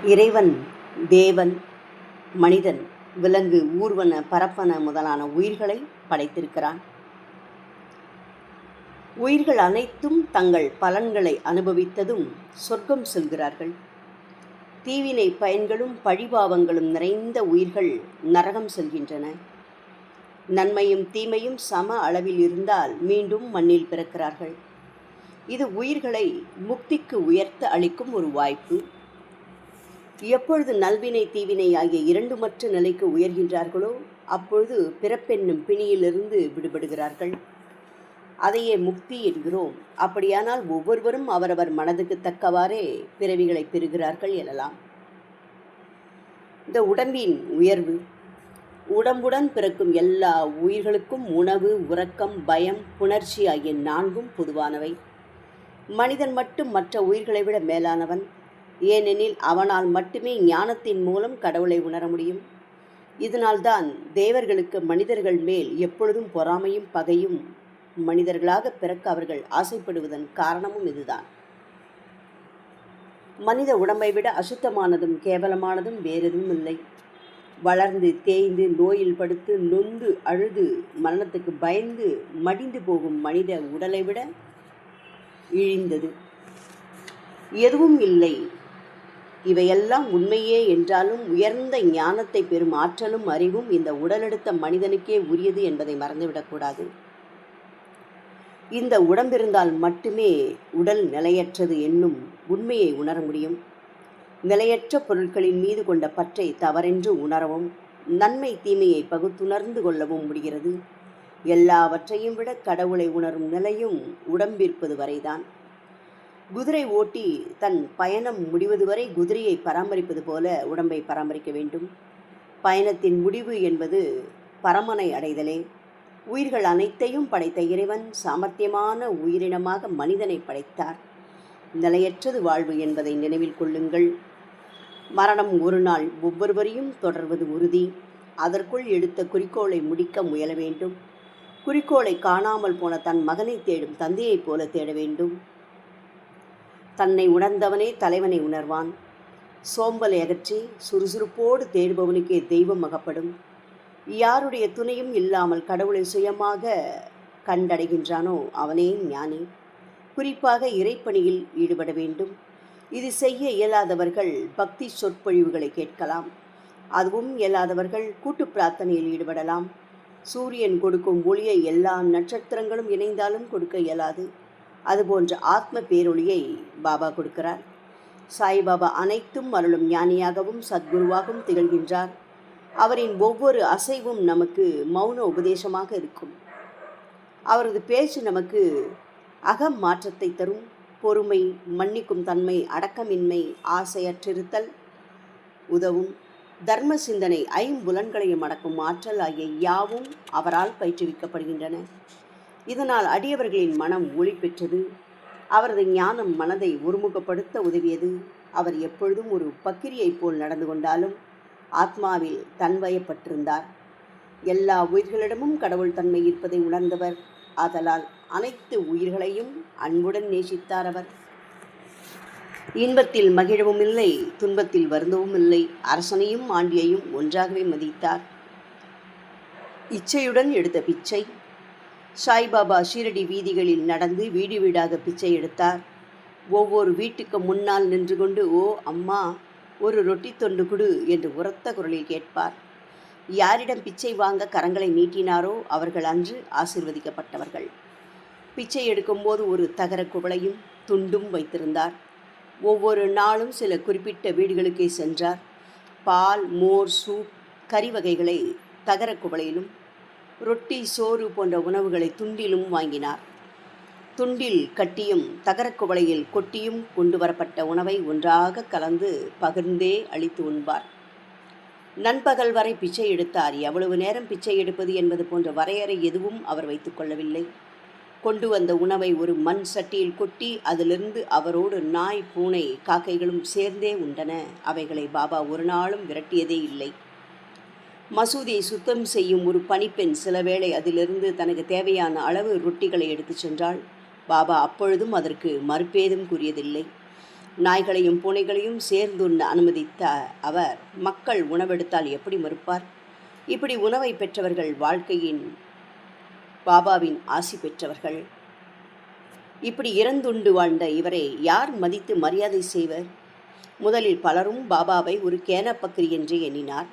இறைவன், தேவன், மனிதன், விலங்கு, ஊர்வன, பரப்பன முதலான உயிர்களை படைத்திருக்கிறான். உயிர்கள் அனைத்தும் தங்கள் பலன்களை அனுபவித்ததும் சொர்க்கம் செல்கிறார்கள். தீவினை பயன்களும் பழிபாவங்களும் நிறைந்த உயிர்கள் நரகம் செல்கின்றன. நன்மையும் தீமையும் சம அளவில் இருந்தால் மீண்டும் மண்ணில் பிறக்கிறார்கள். இது உயிர்களை முக்திக்கு உயர்த்த அளிக்கும் ஒரு வாய்ப்பு. எப்பொழுது நல்வினை தீவினை ஆகிய இரண்டுமற்ற நிலைக்கு உயர்கின்றார்களோ அப்பொழுது பிறப்பென்னும் பிணியிலிருந்து விடுபடுகிறார்கள். அதையே முக்தி என்கிறோம். அப்படியானால் ஒவ்வொருவரும் அவரவர் மனதுக்கு தக்கவாறே பிறவிகளை பெறுகிறார்கள் எனலாம். இந்த உடம்பின் உயர்வு. உடம்புடன் பிறக்கும் எல்லா உயிர்களுக்கும் உணவு, உறக்கம், பயம், புணர்ச்சி ஆகிய நான்கும் பொதுவானவை. மனிதன் மட்டும் மற்ற உயிர்களை விட மேலானவன். ஏனெனில் அவனால் மட்டுமே ஞானத்தின் மூலம் கடவுளை உணர முடியும். இதனால்தான் தேவர்களுக்கு மனிதர்கள் மேல் எப்பொழுதும் பொறாமையும் பகையும். மனிதர்களாக பிறக்க அவர்கள் ஆசைப்படுவதன் காரணமும் இதுதான். மனித உடம்பை விட அசுத்தமானதும் கேவலமானதும் வேறெதுவும் இல்லை. வளர்ந்து தேய்ந்து நோயில் படுத்து நொந்து அழுது மரணத்துக்கு பயந்து மடிந்து போகும் மனித உடலை விட இழிந்தது எதுவும் இல்லை. இவையெல்லாம் உண்மையே என்றாலும் உயர்ந்த ஞானத்தை பெறும் ஆற்றலும் அறிவும் இந்த உடலெடுத்த மனிதனுக்கே உரியது என்பதை மறந்துவிடக்கூடாது. இந்த உடம்பிருந்தால் மட்டுமே உடல் நிலையற்றது என்னும் உண்மையை உணர முடியும். நிலையற்ற பொருட்களின் மீது கொண்ட பற்றை தவறென்று உணரவும் நன்மை தீமையை பகுத்துணர்ந்து கொள்ளவும் முடிகிறது. எல்லாவற்றையும் விட கடவுளை உணரும் நிலையும் உடம்பிருப்பது வரைதான். குதிரை ஓட்டி தன் பயணம் முடிவது வரை குதிரையை பராமரிப்பது போல உடம்பை பராமரிக்க வேண்டும். பயணத்தின் முடிவு என்பது பரமனை அடைதலே. உயிர்கள் அனைத்தையும் படைத்த இறைவன் சாமர்த்தியமான உயிரினமாக மனிதனை படைத்தார். நிலையற்றது வாழ்வு என்பதை நினைவில் கொள்ளுங்கள். மரணம் ஒரு நாள் ஒவ்வொருவரையும் தொடர்வது உறுதி. அதற்குள் எடுத்த குறிக்கோளை முடிக்க முயல வேண்டும். குறிக்கோளை காணாமல் போன தன் மகனை தேடும் தந்தையைப் போல தேட வேண்டும். தன்னை உணர்ந்தவனே தலைவனை உணர்வான். சோம்பலை அகற்றி சுறுசுறுப்போடு தேடுபவனுக்கே தெய்வம் அகப்படும். யாருடைய துணையும் இல்லாமல் கடவுளை சுயமாக கண்டடைகின்றானோ அவனே ஞானி. குறிப்பாக இறைப்பணியில் ஈடுபட வேண்டும். இது செய்ய இயலாதவர்கள் பக்தி சொற்பொழிவுகளை கேட்கலாம். அதுவும் இயலாதவர்கள் கூட்டு பிரார்த்தனையில் ஈடுபடலாம். சூரியன் கொடுக்கும் ஒளியை எல்லா நட்சத்திரங்களும் இணைந்தாலும் கொடுக்க இயலாது. அதுபோன்ற ஆத்ம பேரொளியை பாபா கொடுக்கிறார். சாய்பாபா அனைத்தும் அருளும் ஞானியாகவும் சத்குருவாகவும் திகழ்கின்றார். அவரின் ஒவ்வொரு அசைவும் நமக்கு மௌன உபதேசமாக இருக்கும். அவரது பேச்சு நமக்கு அகம் மாற்றத்தை தரும். பொறுமை, மன்னிக்கும் தன்மை, அடக்கமின்மை, ஆசையற்றிருத்தல் உதவும். தர்ம சிந்தனை, ஐம்புலன்களையும் அடக்கும் ஆற்றல் ஆகிய யாவும் அவரால் பயிற்றுவிக்கப்படுகின்றன. இதனால் அடியவர்களின் மனம் ஒளி பெற்றது. அவரது ஞானம் மனதை ஒருமுகப்படுத்த உதவியது. அவர் எப்பொழுதும் ஒரு பக்கிரியைப் போல் நடந்து கொண்டாலும் ஆத்மாவில் தன்வயப்பட்டிருந்தார். எல்லா உயிர்களிடமும் கடவுள் தன்மை இருப்பதை உணர்ந்தவர். ஆதலால் அனைத்து உயிர்களையும் அன்புடன் நேசித்தார். அவர் இன்பத்தில் மகிழவும் இல்லை, துன்பத்தில் வருந்தவும் இல்லை. அரசனையும் ஆண்டியையும் ஒன்றாகவே மதித்தார். இச்சையுடன் எடுத்த பிச்சை. சாய்பாபா ஷீரடி வீதிகளில் நடந்து வீடு வீடாக பிச்சை எடுத்தார். ஒவ்வொரு வீட்டுக்கு முன்னால் நின்று கொண்டு, ஓ அம்மா, ஒரு ரொட்டி தொண்டு கொடு என்று உரத்த குரலில் கேட்பார். யாரிடம் பிச்சை வாங்க கரங்களை நீட்டினாரோ அவர்கள் அன்று ஆசீர்வதிக்கப்பட்டவர்கள். பிச்சை எடுக்கும்போது ஒரு தகர குவளையும் துண்டும் வைத்திருந்தார். ஒவ்வொரு நாளும் சில குறிப்பிட்ட வீடுகளுக்கே சென்றார். பால், மோர், சூப், கறி வகைகளை தகர குவளையிலும் ரொட்டி, சோறு போன்ற உணவுகளை துண்டிலும் வாங்கினார். துண்டில் கட்டியும் தகரக்குவளையில் கொட்டியும் கொண்டு வரப்பட்ட உணவை ஒன்றாக கலந்து பகிர்ந்தே அளித்து உண்பார். நண்பகல் வரை பிச்சை எடுத்தார். எவ்வளவு நேரம் பிச்சை எடுப்பது என்பது போன்ற வரையறை எதுவும் அவர் வைத்து கொள்ளவில்லை. கொண்டு வந்த உணவை ஒரு மண் சட்டியில் கொட்டி அதிலிருந்து அவரோடு நாய், பூனை, காக்கைகளும் சேர்ந்தே உண்டன. அவைகளை பாபா ஒரு நாளும் விரட்டியதே இல்லை. மசூதியை சுத்தம் செய்யும் ஒரு பணிப்பெண் சில வேளை அதிலிருந்து தனக்கு தேவையான அளவு ரொட்டிகளை எடுத்து சென்றாள். பாபா அப்பொழுதும் அதற்கு மறுப்பேதும் கூறியதில்லை. நாய்களையும் பூனைகளையும் சேர்ந்துண்ண அனுமதித்த அவர் மக்கள் உணவெடுத்தால் எப்படி மறுப்பார்? இப்படி உணவை பெற்றவர்கள் வாழ்க்கையின் பாபாவின் ஆசி பெற்றவர்கள். இப்படி இறந்துண்டு வாழ்ந்த இவரை யார் மதித்து மரியாதை செய்வர்? முதலில் பலரும் பாபாவை ஒரு கேனப்பக்கிரி என்றே எண்ணினார்.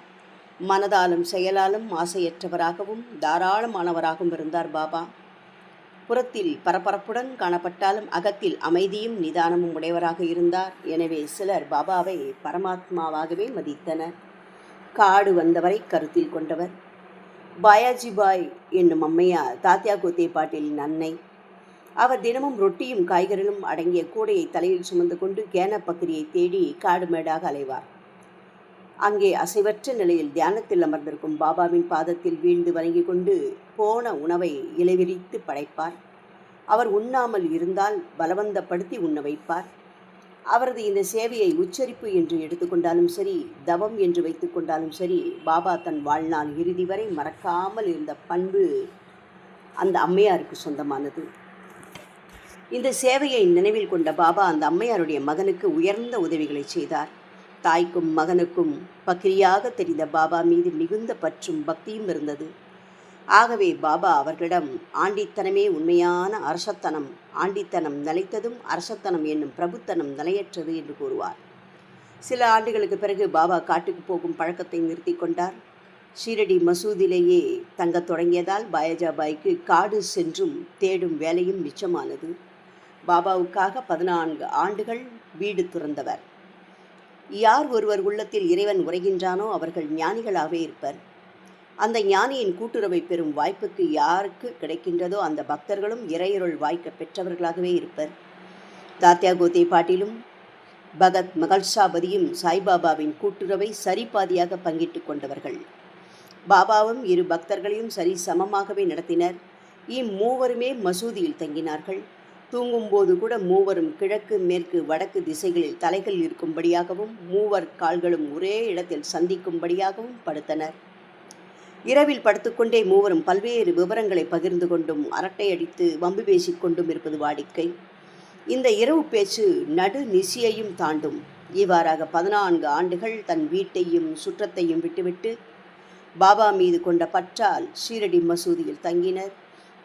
மனதாலும் செயலாலும் ஆசையற்றவராகவும் தாராளமானவராகவும் இருந்தார் பாபா. புறத்தில் பரபரப்புடன் காணப்பட்டாலும் அகத்தில் அமைதியும் நிதானமும் உடையவராக இருந்தார். எனவே சிலர் பாபாவை பரமாத்மாவாகவே மதித்தனர். காடு வந்தவரை கருத்தில் கொண்டவர். பாயாஜிபாய் என்னும் அம்மையார் தாத்யா கோத்தே பாட்டீலின் அன்னை. அவர் தினமும் ரொட்டியும் காய்கறிகளும் அடங்கிய கூடையை தலையில் சுமந்து கொண்டு கேனப்பக்கிரியை தேடி காடு மேடாக அலைவார். அங்கே அசைவற்ற நிலையில் தியானத்தில் அமர்ந்திருக்கும் பாபாவின் பாதத்தில் வீழ்ந்து வணங்கி கொண்டு போன உணவை இலைவிரித்து படைப்பார். அவர் உண்ணாமல் இருந்தால் பலவந்தப்படுத்தி உண்ண வைப்பார். அவரது இந்த சேவையை உச்சரிப்பு என்று எடுத்துக்கொண்டாலும் சரி, தவம் என்று வைத்து கொண்டாலும் சரி, பாபா தன் வாழ்நாள் இறுதி வரை மறக்காமல் இருந்த பண்பு அந்த அம்மையாருக்கு சொந்தமானது. இந்த சேவையை நினைவில் கொண்ட பாபா அந்த அம்மையாருடைய மகனுக்கு உயர்ந்த உதவிகளை செய்தார். தாய்க்கும் மகனுக்கும் பக்கிரியாக தெரிந்த பாபா மீது மிகுந்த பற்றும் பக்தியும் இருந்தது. ஆகவே பாபா அவர்களிடம் ஆண்டித்தனமே உண்மையான அரசத்தனம், ஆண்டித்தனம் நிலைத்ததும் அரசத்தனம் என்னும் பிரபுத்தனம் நிலையற்றது என்று கூறுவார். சில ஆண்டுகளுக்கு பிறகு பாபா காட்டுக்கு போகும் பழக்கத்தை நிறுத்தி கொண்டார். ஷீரடி மசூதியிலேயே தங்கத் தொடங்கியதால் பாயாஜிபாய்க்கு காடு சென்றும் தேடும் வேலையும் மிச்சமானது. பாபாவுக்காக 14 ஆண்டுகள் வீடு துறந்தவர். யார் ஒருவர் உள்ளத்தில் இறைவன் உரைகின்றானோ அவர்கள் ஞானிகளாகவே இருப்பர். அந்த ஞானியின் கூட்டுறவை பெறும் வாய்ப்புக்கு யாருக்கு கிடைக்கின்றதோ அந்த பக்தர்களும் இறையருள் வாய்க்க பெற்றவர்களாகவே இருப்பர். தாத்யா கோத்தே பாட்டீலும் பகத் மகள்சாபதியும் சாய்பாபாவின் கூட்டுறவை சரிபாதியாக பங்கிட்டு கொண்டவர்கள். பாபாவும் இரு பக்தர்களையும் சரி சமமாகவே நடத்தினர். இம்மூவருமே மசூதியில் தங்கினார்கள். தூங்கும்போது கூட மூவரும் கிழக்கு மேற்கு வடக்கு திசைகளில் தலைகள் இருக்கும்படியாகவும் மூவர் கால்களும் ஒரே இடத்தில் சந்திக்கும்படியாகவும் படுத்தனர். இரவில் படுத்துக்கொண்டே மூவரும் பல்வேறு விவரங்களை பகிர்ந்து கொண்டும் அரட்டை அடித்து வம்பு பேசிக்கொண்டும் இருப்பது வாடிக்கை. இந்த இரவு பேச்சு நடு நிசியையும் தாண்டும். இவ்வாறாக 14 ஆண்டுகள் தன் வீட்டையும் சுற்றத்தையும் விட்டுவிட்டு பாபா மீது கொண்ட பற்றால் ஷீரடி மசூதியில் தங்கினர்.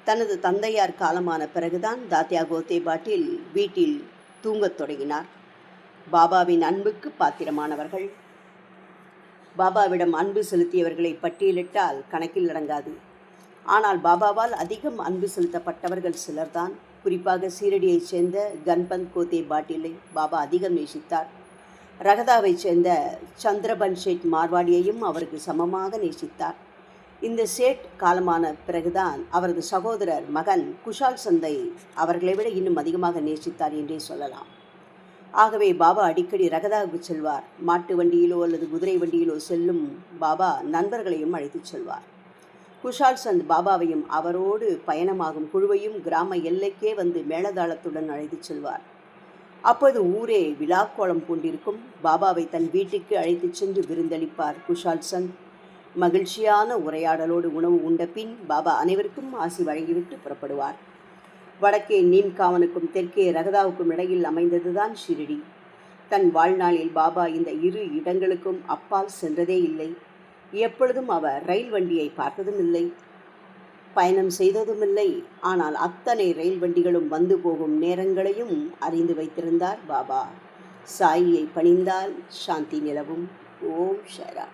தனது தந்தையார் காலமான பிறகுதான் தாத்யா கோத்தே பாட்டீல் வீட்டில் தூங்கத் தொடங்கினார். பாபாவின் அன்புக்கு பாத்திரமானவர்கள். பாபாவிடம் அன்பு செலுத்தியவர்களை பட்டியலிட்டால் கணக்கில் அடங்காது. ஆனால் பாபாவால் அதிகம் அன்பு செலுத்தப்பட்டவர்கள் சிலர்தான். குறிப்பாக சீரடியைச் சேர்ந்த கன்பந்த் கோத்தே பாட்டீலை பாபா அதிகம் நேசித்தார். ரகதாவைச் சேர்ந்த சந்திரபன் ஷேட் மார்வாடியையும் அவருக்கு சமமாக நேசித்தார். இந்த சேட் காலமான பிறகுதான் அவரது சகோதரர் மகன் குஷால் சந்தை அவர்களை விட இன்னும் அதிகமாக நேசித்தார் என்றே சொல்லலாம். ஆகவே பாபா அடிக்கடி ரகதாவுக்கு செல்வார். மாட்டு வண்டியிலோ அல்லது குதிரை வண்டியிலோ செல்லும் பாபா நண்பர்களையும் அழைத்துச் செல்வார். குஷால் சந்த் பாபாவையும் அவரோடு பயணமாகும் குழுவையும் கிராம எல்லைக்கே வந்து மேளதாளத்துடன் அழைத்துச் செல்வார். அப்போது ஊரே விழாக்கோலம் பூண்டிருக்கும். பாபாவை தன் வீட்டுக்கு அழைத்துச் சென்று விருந்தளிப்பார் குஷால் சந்த். மகிழ்ச்சியான உரையாடலோடு உணவு உண்ட பின் பாபா அனைவருக்கும் ஆசி வழங்கிவிட்டு புறப்படுவார். வடக்கே நீம்காவனுக்கும் தெற்கே ரகதாவுக்கும் இடையில் அமைந்ததுதான் ஷிரடி. தன் வாழ்நாளில் பாபா இந்த இரு இடங்களுக்கும் அப்பால் சென்றதே இல்லை. எப்பொழுதும் அவர் ரயில் வண்டியை பார்த்ததும் இல்லை, பயணம் செய்ததும் இல்லை. ஆனால் அத்தனை ரயில் வண்டிகளும் வந்து போகும் நேரங்களையும் அறிந்து வைத்திருந்தார் பாபா. சாயியை பணிந்தால் சாந்தி நிலவும். ஓம் ஷரா.